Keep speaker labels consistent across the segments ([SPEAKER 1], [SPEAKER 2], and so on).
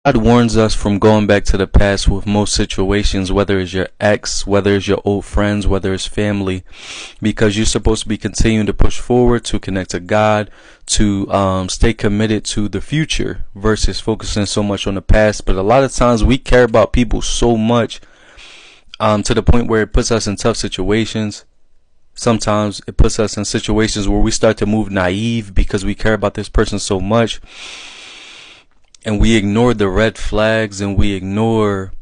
[SPEAKER 1] God warns us from going back to the past with most situations, whether it's your ex, whether it's your old friends, whether it's family, because you're supposed to be continuing to push forward, to connect to God, to stay committed to the future versus focusing so much on the past. But a lot of times we care about people so much to the point where it puts us in tough situations. Sometimes it puts us in situations where we start to move naive because we care about this person so much. And we ignore the red flags and we ignore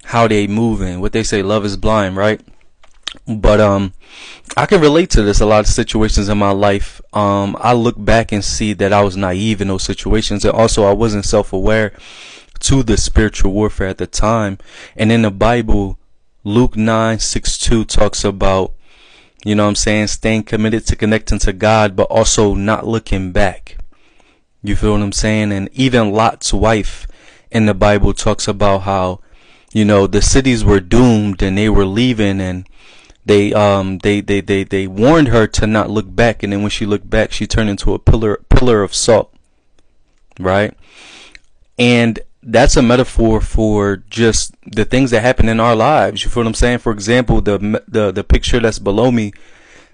[SPEAKER 1] how they moving. What they say, love is blind, right? But I can relate to this a lot of situations in my life. I look back and see that I was naive in those situations, and also I wasn't self-aware to the spiritual warfare at the time. And in the Bible, Luke 9:6-2 talks about, staying committed to connecting to God, but also not looking back. You feel what I'm saying? And even Lot's wife in the Bible talks about how, the cities were doomed and they were leaving, and they warned her to not look back. And then when she looked back, she turned into a pillar of salt, right? And that's a metaphor for just the things that happen in our lives. You feel what I'm saying? For example, the picture that's below me,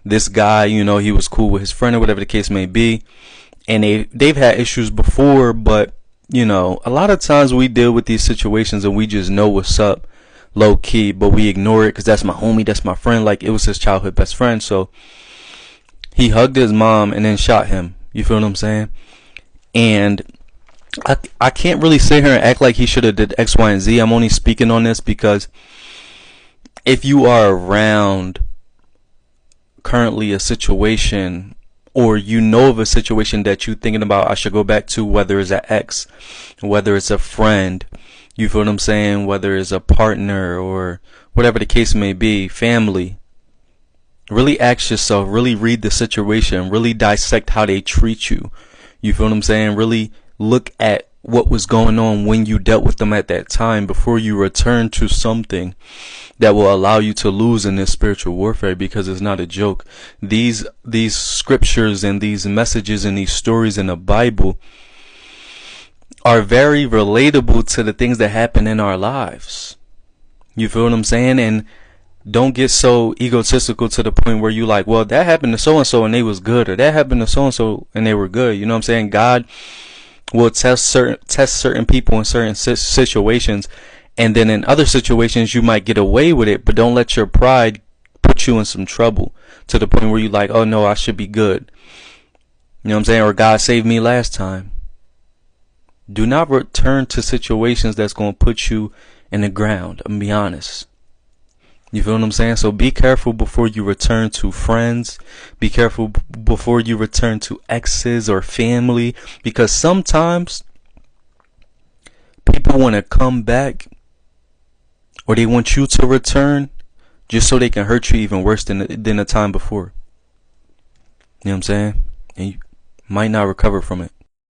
[SPEAKER 1] this guy, he was cool with his friend or whatever the case may be. And they've had issues before, but, a lot of times we deal with these situations and we just know what's up low key, but we ignore it because that's my homie, that's my friend. Like, it was his childhood best friend. So he hugged his mom and then shot him. You feel what I'm saying? And I can't really sit here and act like he should have did X, Y, and Z. I'm only speaking on this because if you are around currently a situation, or of a situation that you're thinking about, I should go back to, whether it's an ex, whether it's a friend, you feel what I'm saying, whether it's a partner or whatever the case may be, family, really ask yourself, really read the situation, really dissect how they treat you. You feel what I'm saying? Really look at what was going on when you dealt with them at that time before you return to something that will allow you to lose in this spiritual warfare, because it's not a joke. These scriptures and these messages and these stories in the Bible are very relatable to the things that happen in our lives. You feel what I'm saying? And don't get so egotistical to the point where you like, well, that happened to so-and-so and they was good, or that happened to so-and-so and they were good. You know what I'm saying? God will test certain people in certain situations, and then in other situations you might get away with it, but don't let your pride put you in some trouble to the point where you like, oh no, I should be good. You know what I'm saying? Or God saved me last time. Do not return to situations that's going to put you in the ground. I'm gonna be honest. You feel what I'm saying? So be careful before you return to friends. Be careful before you return to exes or family, because sometimes people want to come back, or they want you to return just so they can hurt you even worse than the time before. You know what I'm saying? And you might not recover from it.